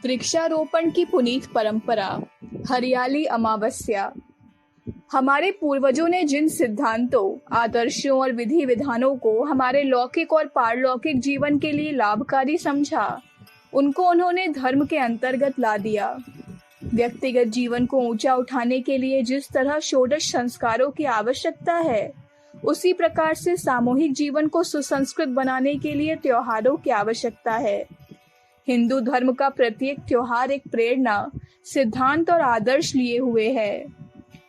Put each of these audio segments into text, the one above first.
वृक्षारोपण की पुनीत परंपरा। हरियाली अमावस्या। हमारे पूर्वजों ने जिन सिद्धांतों, आदर्शों और विधि विधानों को हमारे लौकिक और पारलौकिक जीवन के लिए लाभकारी समझा, उनको उन्होंने धर्म के अंतर्गत ला दिया। व्यक्तिगत जीवन को ऊंचा उठाने के लिए जिस तरह षोडश संस्कारों की आवश्यकता है, उसी प्रकार से सामूहिक जीवन को सुसंस्कृत बनाने के लिए त्योहारों की आवश्यकता है। हिंदू धर्म का प्रत्येक त्योहार एक प्रेरणा, सिद्धांत और आदर्श लिए हुए है।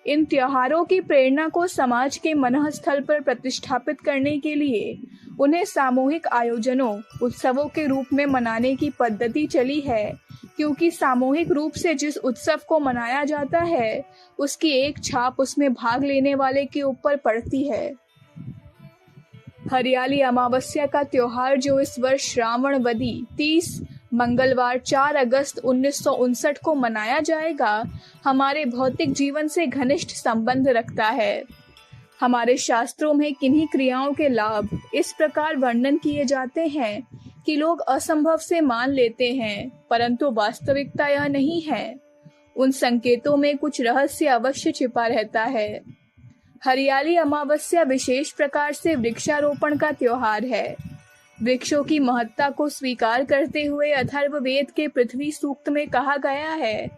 इन त्योहारों की प्रेरणा को समाज के मनःस्थल पर प्रतिष्ठापित करने के लिए उन्हें सामूहिक आयोजनों, उत्सवों के रूप में मनाने की पद्धति चली है, क्योंकि सामूहिक रूप से जिस उत्सव को मनाया जाता है, उसकी एक छाप उसमें भाग लेने वाले के ऊपर पड़ती है। हरियाली अमावस्या का त्योहार, जो इस वर्ष श्रावणवदी 30 मंगलवार 4 अगस्त 1959 को मनाया जाएगा, हमारे भौतिक जीवन से घनिष्ठ संबंध रखता है। हमारे शास्त्रों में किन्हीं क्रियाओं के लाभ इस प्रकार वर्णन किए जाते हैं कि लोग असंभव से मान लेते हैं, परंतु वास्तविकता यह नहीं है। उन संकेतों में कुछ रहस्य अवश्य छिपा रहता है। हरियाली अमावस्या विशेष प्रकार से वृक्षारोपण का त्योहार है। वृक्षों की महत्ता को स्वीकार करते हुए अथर्ववेद के पृथ्वी सूक्त में कहा गया है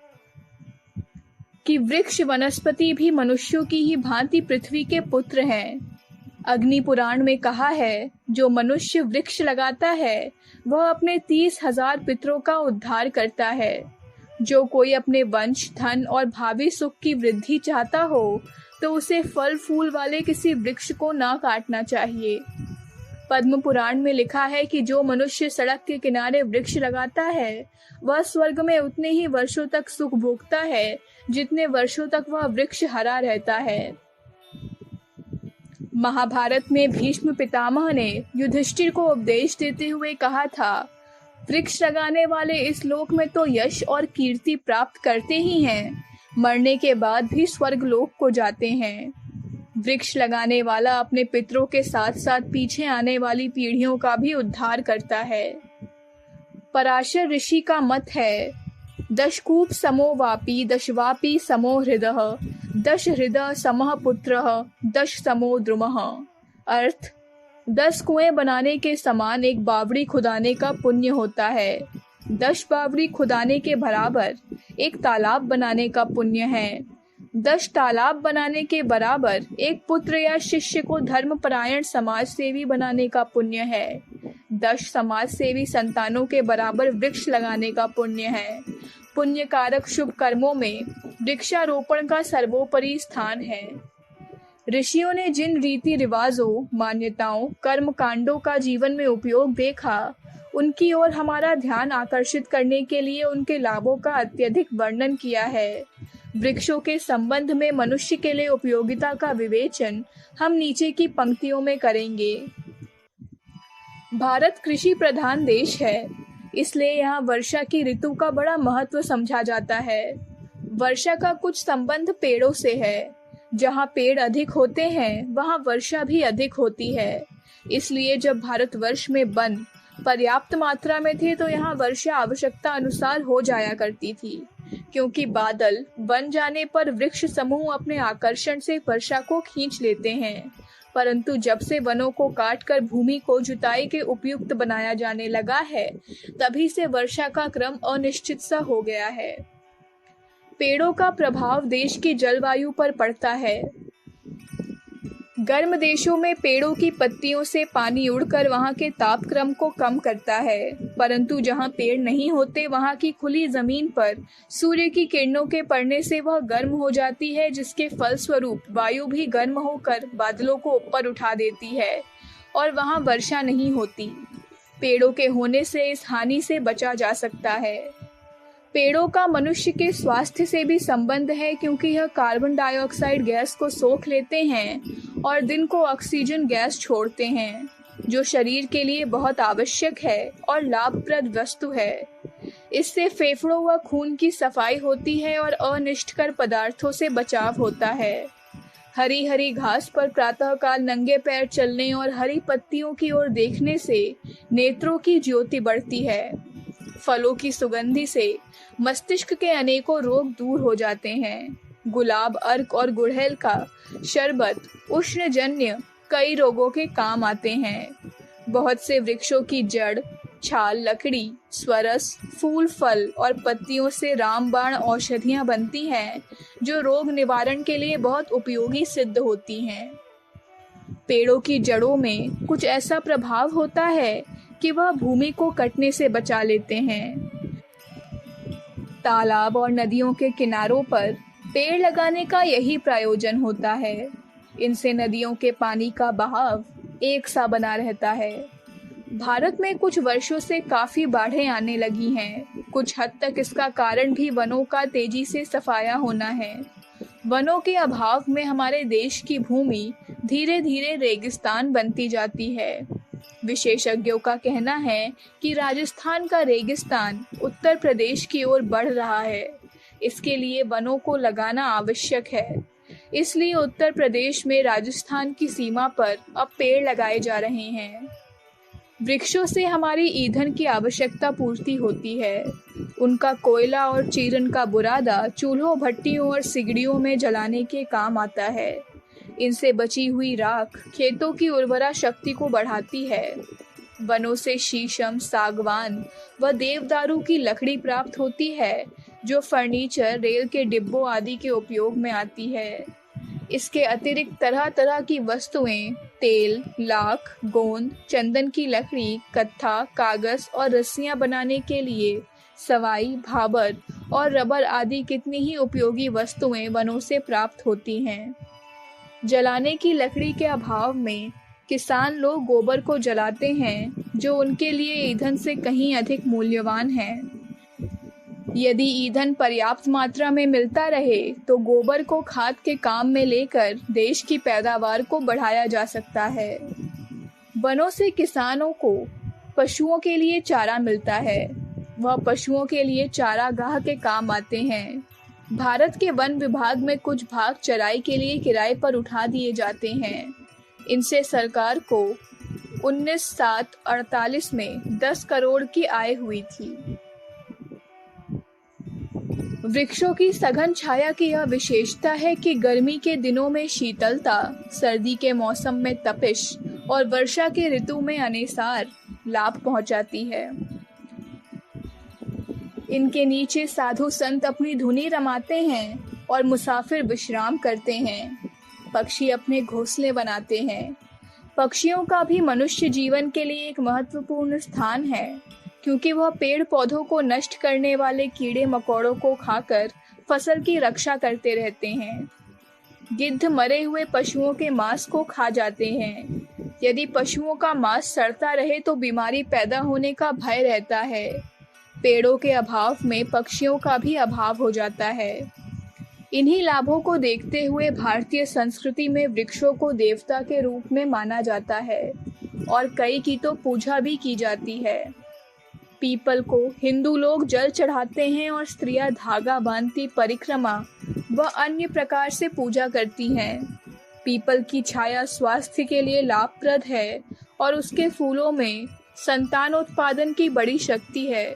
कि वृक्ष वनस्पति भी मनुष्यों की ही भांति पृथ्वी के पुत्र हैं। अग्नि पुराण में कहा है, जो मनुष्य वृक्ष लगाता है वह अपने 30,000 पितरों का उद्धार करता है। जो कोई अपने वंश, धन और भावी सुख की वृद्धि चाहता हो, तो उसे फल फूल वाले किसी वृक्ष को ना काटना चाहिए। पद्म पुराण में लिखा है कि जो मनुष्य सड़क के किनारे वृक्ष लगाता है, वह स्वर्ग में उतने ही वर्षों तक सुख भोगता है जितने वर्षों तक वह वृक्ष हरा रहता है। महाभारत में भीष्म पितामह ने युधिष्ठिर को उपदेश देते हुए कहा था, वृक्ष लगाने वाले इस लोक में तो यश और कीर्ति प्राप्त करते ही हैं, मरने के बाद भी स्वर्ग लोक को जाते हैं। वृक्ष लगाने वाला अपने पितरों के साथ साथ पीछे आने वाली पीढ़ियों का भी उद्धार करता है। पराशर ऋषि का मत है, दशकूप समो वापी दशवापी समो हृदः, दश हृदय समः पुत्रः, दश समो द्रुमः। अर्थ, 10 कुएं बनाने के समान एक बावड़ी खुदाने का पुण्य होता है। 10 बावड़ी खुदाने के बराबर एक तालाब बनाने का पुण्य है। 10 तालाब बनाने के बराबर एक पुत्र या शिष्य को धर्मपरायण समाज सेवी बनाने का पुण्य है। 10 समाज सेवी संतानों के बराबर वृक्ष लगाने का पुण्य है। पुण्य कारक शुभ कर्मों में वृक्षारोपण का सर्वोपरि स्थान है। ऋषियों ने जिन रीति रिवाजों, मान्यताओं, कर्म कांडों का जीवन में उपयोग देखा, उनकी ओर हमारा ध्यान आकर्षित करने के लिए उनके लाभों का अत्यधिक वर्णन किया है। वृक्षों के संबंध में मनुष्य के लिए उपयोगिता का विवेचन हम नीचे की पंक्तियों में करेंगे। भारत कृषि प्रधान देश है, इसलिए यहाँ वर्षा की ऋतु का बड़ा महत्व समझा जाता है। वर्षा का कुछ संबंध पेड़ों से है। जहाँ पेड़ अधिक होते हैं, वहाँ वर्षा भी अधिक होती है। इसलिए जब भारतवर्ष में वन पर्याप्त मात्रा में थे, तो यहाँ वर्षा आवश्यकता अनुसार हो जाया करती थी, क्योंकि बादल बन जाने पर वृक्ष समूह अपने आकर्षण से वर्षा को खींच लेते हैं। परंतु जब से वनों को काटकर भूमि को जुताई के उपयुक्त बनाया जाने लगा है, तभी से वर्षा का क्रम अनिश्चित सा हो गया है। पेड़ों का प्रभाव देश की जलवायु पर पड़ता है। गर्म देशों में पेड़ों की पत्तियों से पानी उड़कर वहां के तापक्रम को कम करता है, परंतु जहां पेड़ नहीं होते, वहां की खुली जमीन पर सूर्य की किरणों के पड़ने से वह गर्म हो जाती है, जिसके फलस्वरूप वायु भी गर्म होकर बादलों को ऊपर उठा देती है और वहां वर्षा नहीं होती। पेड़ों के होने से इस हानि से बचा जा सकता है। पेड़ों का मनुष्य के स्वास्थ्य से भी संबंध है, क्योंकि यह कार्बन डाइऑक्साइड गैस को सोख लेते हैं और दिन को ऑक्सीजन गैस छोड़ते हैं, जो शरीर के लिए बहुत आवश्यक है और लाभप्रद वस्तु है। इससे फेफड़ों व खून की सफाई होती है और अनिष्टकर पदार्थों से बचाव होता है। हरी हरी घास पर प्रातःकाल नंगे पैर चलने और हरी पत्तियों की ओर देखने से नेत्रों की ज्योति बढ़ती है। फलों की सुगंधि से मस्तिष्क के अनेकों रोग दूर हो जाते हैं। गुलाब, अर्क और गुड़हल का शरबत उष्णजन्य कई रोगों के काम आते हैं। बहुत से वृक्षों की जड़, छाल, लकड़ी, स्वरस, फूल, फल और पत्तियों से रामबाण औषधियां बनती हैं, जो रोग निवारण के लिए बहुत उपयोगी सिद्ध होती हैं। पेड़ों की जड़ों में कुछ ऐसा प्रभाव होता है कि वह भूमि को कटने से बचा लेते हैं। तालाब और नदियों के किनारों पर पेड़ लगाने का यही प्रयोजन होता है। इनसे नदियों के पानी का बहाव एक सा बना रहता है। भारत में कुछ वर्षों से काफी बाढ़ें आने लगी हैं। कुछ हद तक इसका कारण भी वनों का तेजी से सफाया होना है। वनों के अभाव में हमारे देश की भूमि धीरे धीरे रेगिस्तान बनती जाती है। विशेषज्ञों का कहना है कि राजस्थान का रेगिस्तान उत्तर प्रदेश की ओर बढ़ रहा है। इसके लिए वनों को लगाना आवश्यक है। इसलिए उत्तर प्रदेश में राजस्थान की सीमा पर अब पेड़ लगाए जा रहे हैं। वृक्षों से हमारी ईंधन की आवश्यकता पूर्ति होती है। उनका कोयला और चीरन का बुरादा चूल्हों, भट्टियों और सिगड़ियों में जलाने के काम आता है। इनसे बची हुई राख खेतों की उर्वरा शक्ति को बढ़ाती है। वनों से शीशम, सागवान व देवदारू की लकड़ी प्राप्त होती है, जो फर्नीचर, रेल के डिब्बों आदि के उपयोग में आती है। इसके अतिरिक्त तरह तरह की वस्तुएं, तेल, लाख, गोंद, चंदन की लकड़ी, कत्था, कागज और रस्सियां बनाने के लिए सवाई, भाबर और रबर आदि कितनी ही उपयोगी वस्तुएं वनों से प्राप्त होती हैं। जलाने की लकड़ी के अभाव में किसान लोग गोबर को जलाते हैं, जो उनके लिए ईंधन से कहीं अधिक मूल्यवान है। यदि ईंधन पर्याप्त मात्रा में मिलता रहे तो गोबर को खाद के काम में लेकर देश की पैदावार को बढ़ाया जा सकता है। वनों से किसानों को पशुओं के लिए चारा मिलता है। वह पशुओं के लिए चारागाह के काम आते हैं। भारत के वन विभाग में कुछ भाग चराई के लिए किराए पर उठा दिए जाते हैं। इनसे सरकार को 1948 में 10 करोड़ की आय हुई थी। वृक्षों की सघन छाया की यह विशेषता है कि गर्मी के दिनों में शीतलता, सर्दी के मौसम में तपिश और वर्षा के ऋतु में अनेसार लाभ पहुंचाती है। इनके नीचे साधु संत अपनी धुनी रमाते हैं और मुसाफिर विश्राम करते हैं। पक्षी अपने घोंसले बनाते हैं। पक्षियों का भी मनुष्य जीवन के लिए एक महत्वपूर्ण स्थान है, क्योंकि वह पेड़ पौधों को नष्ट करने वाले कीड़े मकोड़ों को खाकर फसल की रक्षा करते रहते हैं। गिद्ध मरे हुए पशुओं के मांस को खा जाते हैं। यदि पशुओं का मांस सड़ता रहे तो बीमारी पैदा होने का भय रहता है। पेड़ों के अभाव में पक्षियों का भी अभाव हो जाता है। इन्हीं लाभों को देखते हुए भारतीय संस्कृति में वृक्षों को देवता के रूप में माना जाता है और कई की तो पूजा भी की जाती है। पीपल को हिंदू लोग जल चढ़ाते हैं और स्त्रियां धागा बांधती परिक्रमा व अन्य प्रकार से पूजा करती हैं। पीपल की छाया स्वास्थ्य के लिए लाभप्रद है और उसके फूलों में संतानोत्पादन की बड़ी शक्ति है।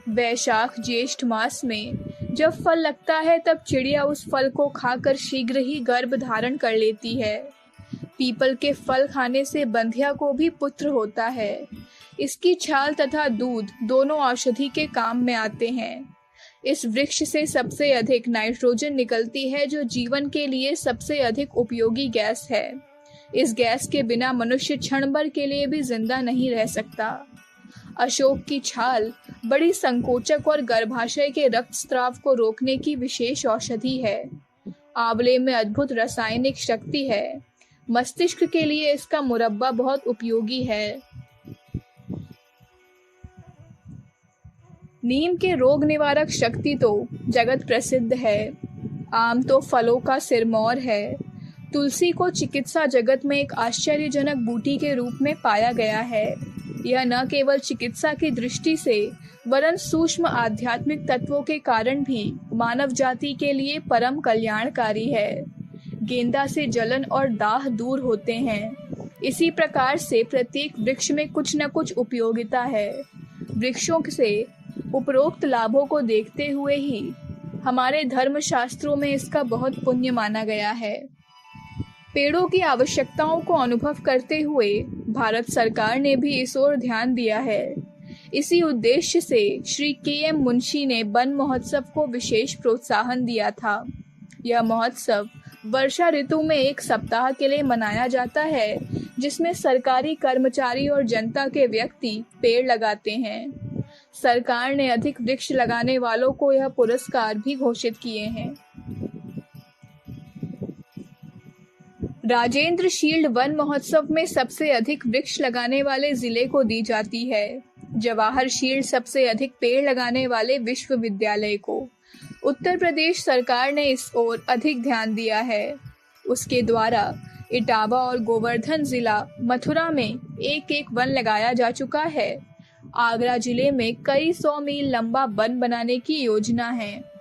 वैशाख ज्येष्ठ मास में जब फल लगता है तब चिड़िया उस फल को खाकर शीघ्र ही गर्भ धारण कर लेती है। पीपल के फल खाने से बंधिया को भी पुत्र होता है। इसकी छाल तथा दूध दोनों औषधि के काम में आते हैं। इस वृक्ष से सबसे अधिक नाइट्रोजन निकलती है, जो जीवन के लिए सबसे अधिक उपयोगी गैस है। इस गैस के बिना मनुष्य क्षण भर के लिए भी जिंदा नहीं रह सकता। अशोक की छाल बड़ी संकोचक और गर्भाशय के रक्तस्राव को रोकने की विशेष औषधि है। आंवले में अद्भुत रासायनिक शक्ति है। मस्तिष्क के लिए इसका मुरब्बा बहुत उपयोगी है। नीम के रोग निवारक शक्ति तो जगत प्रसिद्ध है। आम तो फलों का सिरमौर है। तुलसी को चिकित्सा जगत में एक आश्चर्यजनक बूटी के रूप में पाया गया है। यह न केवल चिकित्सा की दृष्टि से वरन सूक्ष्म आध्यात्मिक तत्वों के कारण भी मानव जाति के लिए परम कल्याणकारी है। गेंदा से जलन और दाह दूर होते हैं। इसी प्रकार से प्रत्येक वृक्ष में कुछ न कुछ उपयोगिता है। वृक्षों से उपरोक्त लाभों को देखते हुए ही हमारे धर्म शास्त्रों में इसका बहुत पुण्य माना गया है। पेड़ों की आवश्यकताओं को अनुभव करते हुए भारत सरकार ने भी इस ओर ध्यान दिया है। इसी उद्देश्य से श्री के.एम. मुंशी ने वन महोत्सव को विशेष प्रोत्साहन दिया था। यह महोत्सव वर्षा ऋतु में 1 सप्ताह के लिए मनाया जाता है, जिसमें सरकारी कर्मचारी और जनता के व्यक्ति पेड़ लगाते हैं। सरकार ने अधिक वृक्ष लगाने वालों को यह पुरस्कार भी घोषित किए हैं। राजेंद्र शील्ड वन महोत्सव में सबसे अधिक वृक्ष लगाने वाले जिले को दी जाती है। जवाहर शील्ड सबसे अधिक पेड़ लगाने वाले विश्वविद्यालय को। उत्तर प्रदेश सरकार ने इस ओर अधिक ध्यान दिया है। उसके द्वारा इटावा और गोवर्धन जिला मथुरा में एक वन लगाया जा चुका है। आगरा जिले में कई 100 मील लंबा वन बनाने की योजना है।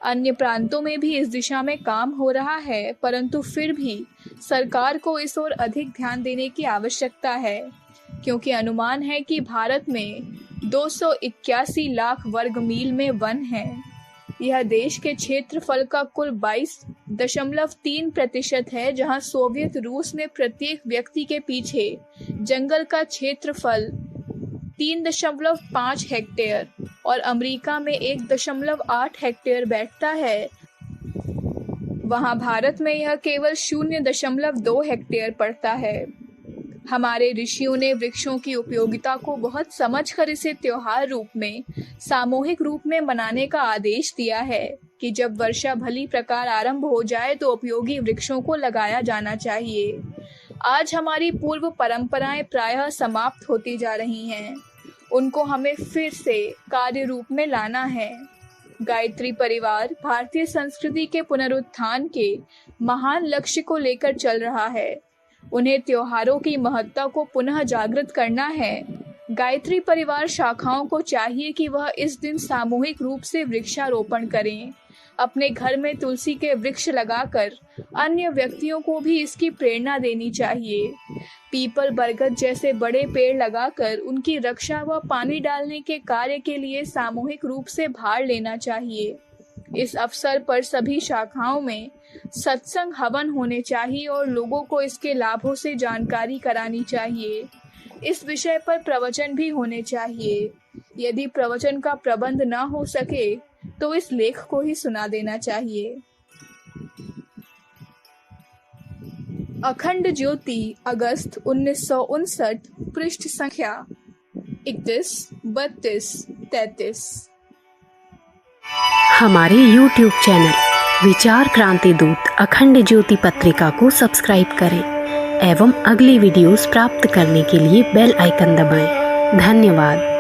अन्य प्रांतों में भी इस दिशा में काम हो रहा है, परंतु फिर भी सरकार को इस ओर अधिक ध्यान देने की आवश्यकता है, क्योंकि अनुमान है कि भारत में 281 लाख वर्ग मील में वन है। यह देश के क्षेत्रफल का कुल 22.3% है, जहां सोवियत रूस में प्रत्येक व्यक्ति के पीछे जंगल का क्षेत्रफल 3.5 हेक्टेयर और अमेरिका में 1.8 हेक्टेयर बैठता है। वहां भारत में यह केवल 0.2 हेक्टेयर पड़ता है। हमारे ऋषियों ने वृक्षों की उपयोगिता को बहुत समझकर इसे त्योहार रूप में, सामूहिक रूप में मनाने का आदेश दिया है कि जब वर्षा भली प्रकार आरंभ हो जाए तो उपयोगी वृक्षों को लगाया जाना चाहिए। आज हमारी पूर्व परंपराएं प्रायः समाप्त होती जा रही हैं। उनको हमें फिर से कार्य रूप में लाना है। गायत्री परिवार भारतीय संस्कृति के पुनरुत्थान के महान लक्ष्य को लेकर चल रहा है। उन्हें त्योहारों की महत्ता को पुनः जागृत करना है। गायत्री परिवार शाखाओं को चाहिए कि वह इस दिन सामूहिक रूप से वृक्षारोपण करें। अपने घर में तुलसी के वृक्ष लगाकर अन्य व्यक्तियों को भी इसकी प्रेरणा देनी चाहिए। पीपल, बरगद जैसे बड़े पेड़ लगाकर उनकी रक्षा व पानी डालने के कार्य के लिए सामूहिक रूप से भाग लेना चाहिए। इस अवसर पर सभी शाखाओं में सत्संग हवन होने चाहिए और लोगों को इसके लाभों से जानकारी करानी चाहिए। इस विषय पर प्रवचन भी होने चाहिए। यदि प्रवचन का प्रबंध न हो सके तो इस लेख को ही सुना देना चाहिए। अखंड ज्योति, अगस्त 1959, पृष्ठ संख्या 31, 32, 33। हमारे YouTube चैनल विचार क्रांति दूत अखंड ज्योति पत्रिका को सब्सक्राइब करें एवं अगली वीडियोस प्राप्त करने के लिए बेल आइकन दबाएं। धन्यवाद।